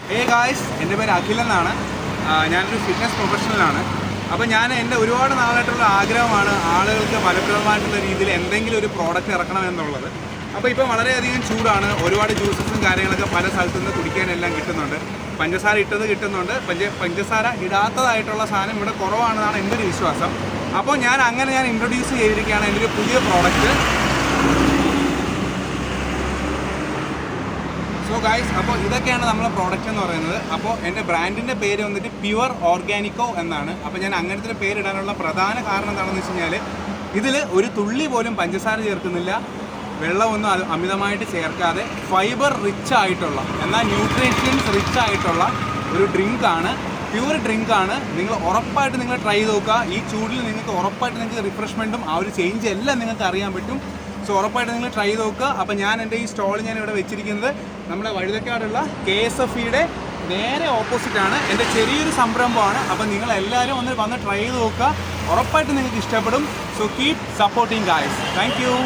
Hey guys, എൻ്റെ പേര് അഖിൽ എന്നാണ്. ഞാനൊരു ഫിറ്റ്നസ് പ്രൊഫഷണലാണ്. അപ്പോൾ ഞാൻ എൻ്റെ ഒരുപാട് നാളായിട്ടുള്ള ആഗ്രഹമാണ് ആളുകൾക്ക് ഫലപ്രദമായിട്ടുള്ള രീതിയിൽ എന്തെങ്കിലും ഒരു പ്രോഡക്റ്റ് ഇറക്കണം എന്നുള്ളത്. അപ്പോൾ ഇപ്പോൾ വളരെയധികം ചൂടാണ്, ഒരുപാട് ജ്യൂസസും കാര്യങ്ങളൊക്കെ പല സ്ഥലത്തു നിന്ന് കുടിക്കാനെല്ലാം കിട്ടുന്നുണ്ട്. പഞ്ചസാര ഇട്ടത് കിട്ടുന്നുണ്ട്, പഞ്ചസാര ഇടാത്തതായിട്ടുള്ള സാധനം ഇവിടെ കുറവാണെന്നാണ് എൻ്റെ ഒരു വിശ്വാസം. അപ്പോൾ ഞാൻ ഇൻട്രൊഡ്യൂസ് ചെയ്തിരിക്കുകയാണ് എൻ്റെ ഒരു പുതിയ പ്രോഡക്റ്റ്. സോ ഗൈസ്, അപ്പോൾ ഇതൊക്കെയാണ് നമ്മളെ പ്രോഡക്റ്റ് എന്ന് പറയുന്നത്. അപ്പോൾ എൻ്റെ ബ്രാൻഡിൻ്റെ പേര് വന്നിട്ട് പ്യുവർ ഓർഗാനിക്കോ എന്നാണ്. അപ്പോൾ ഞാൻ അങ്ങനത്തെ ഒരു പേരിടാനുള്ള പ്രധാന കാരണം എന്താണെന്ന് വെച്ച് കഴിഞ്ഞാൽ ഇതിൽ ഒരു തുള്ളി പോലും പഞ്ചസാര ചേർക്കുന്നില്ല, വെള്ളമൊന്നും അത് അമിതമായിട്ട് ചേർക്കാതെ ഫൈബർ റിച്ച് ആയിട്ടുള്ള എന്നാൽ ന്യൂട്രീഷ്യൻസ് റിച്ച് ആയിട്ടുള്ള ഒരു ഡ്രിങ്കാണ്, പ്യൂർ ഡ്രിങ്കാണ്. നിങ്ങൾ ഉറപ്പായിട്ട് നിങ്ങൾ ട്രൈ ചെയ്ത് നോക്കുക. ഈ ചൂടിൽ നിങ്ങൾക്ക് ഉറപ്പായിട്ട് നിങ്ങൾക്ക് റിഫ്രഷ്മെൻറ്റും ആ ഒരു ചേഞ്ച് എല്ലാം നിങ്ങൾക്ക് അറിയാൻ പറ്റും. സോ ഉറപ്പായിട്ട് നിങ്ങൾ ട്രൈ ചെയ്ത് നോക്കുക. അപ്പോൾ ഞാൻ എൻ്റെ ഈ സ്റ്റോൾ ഞാൻ ഇവിടെ വെച്ചിരിക്കുന്നത് നമ്മുടെ വഴുതക്കാടുള്ള KSFE-യുടെ നേരെ ഓപ്പോസിറ്റാണ്. എൻ്റെ ചെറിയൊരു സംരംഭമാണ്. അപ്പോൾ നിങ്ങളെല്ലാവരും വന്ന് ട്രൈ ചെയ്ത് നോക്കുക. ഉറപ്പായിട്ട് നിങ്ങൾക്ക് ഇഷ്ടപ്പെടും. So keep supporting guys. Thank you.